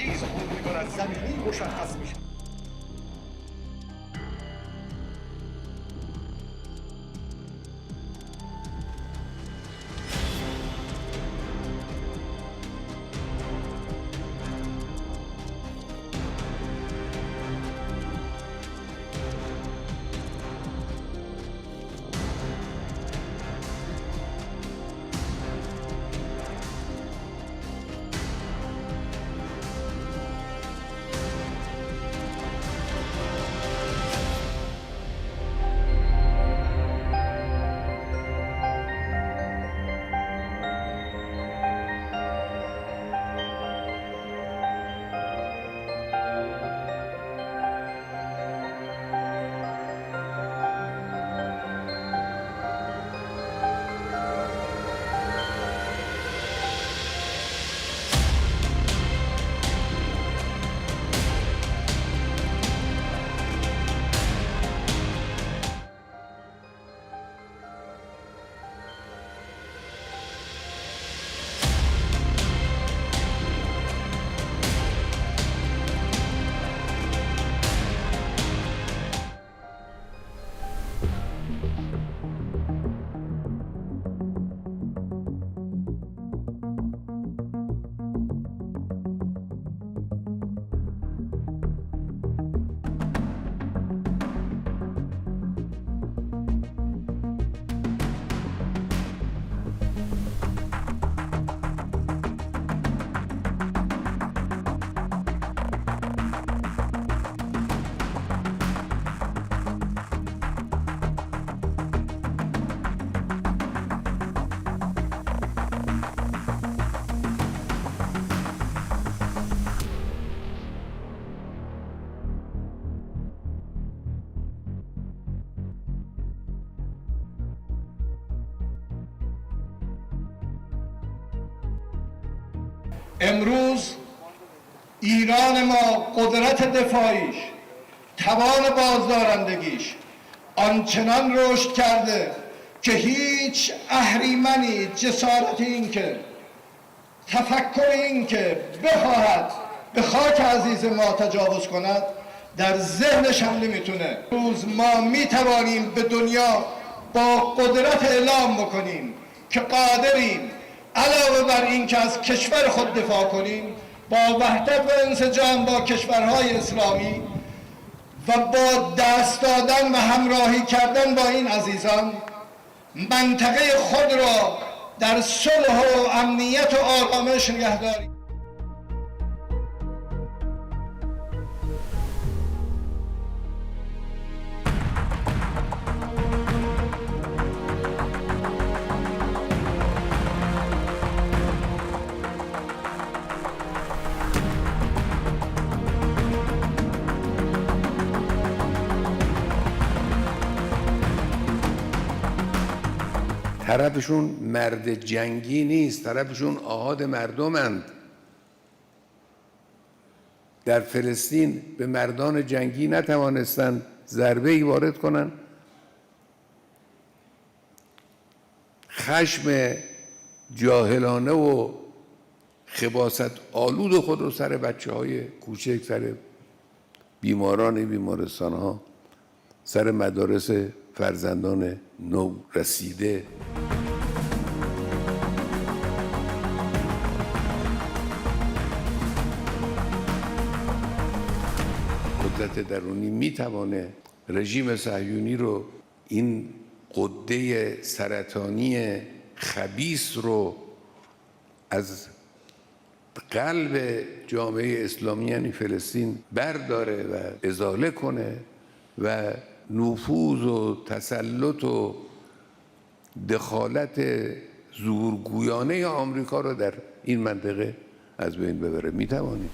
تیز خورد می‌کند، زمینی مشخص میشه. امروز ایران ما قدرت دفاعیش، توان بازدارندگیش آنچنان رشد کرده که هیچ اهریمنی جسارت این که تفکر این که بخواهد به خاک عزیز ما تجاوز کند در ذهنش هم نمیتونه. امروز ما میتوانیم به دنیا با قدرت اعلام بکنیم که قادریم علاوه بر این که از کشور خود دفاع کنیم، با وحدت و انسجام با کشورهای اسلامی و با دست دادن و همراهی کردن با این عزیزان منطقه خود را در صلح و امنیت و آرامش نگه داریم. طرفشون مرد جنگی نیست، طرفشون آحاد مردمند. در فلسطین به مردان جنگی نتوانستند ضربه‌ای وارد کنند. خشم جاهلانه و خباثت آلود خود رو سر بچه‌های کوچک، سر بیماران بیمارستان‌ها، سر مدارس فرزندان نو رسیده. قدرت درونی میتوانه رژیم صهیونی رو، این غده سرطانی خبیث رو از قلب جامعه اسلامی یعنی فلسطین برداره و ازاله کنه و نفوذ و تسلط و دخالت زورگویانه آمریکا رو در این منطقه از بین ببره. میتوانیم.